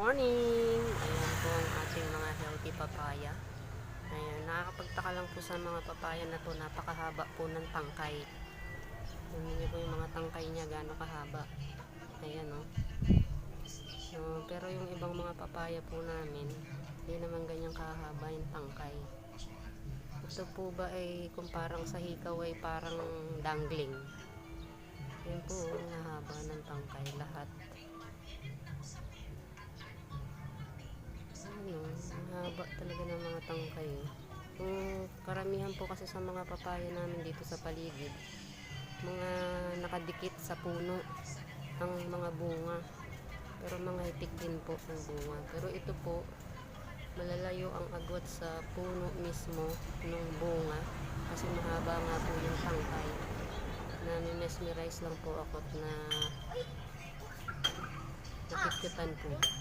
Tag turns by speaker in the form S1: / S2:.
S1: Morning! Ayan po ang ating mga healthy papaya. Ayan, nakakapagtaka lang po sa mga papaya na to, napakahaba po ng tangkay. Tingnan niyo po yung mga tangkay niya, gaano kahaba. Ayan o. So, pero yung ibang mga papaya po namin, hindi naman ganyang kahaba yung tangkay. Ito po ba ay kung parang sa hikaw ay parang dangling. Ayan po, nahaba ng tangkay lahat. Ang haba talaga ng mga tangkay. Kung karamihan po kasi sa mga papaya namin dito sa paligid, mga nakadikit sa puno ang mga bunga. Pero mga hipik din po ang bunga. Pero ito po, malalayo ang agwat sa puno mismo ng bunga kasi mahaba nga po yung tangkay. Na mesmerize lang po ako na nakikyutan po.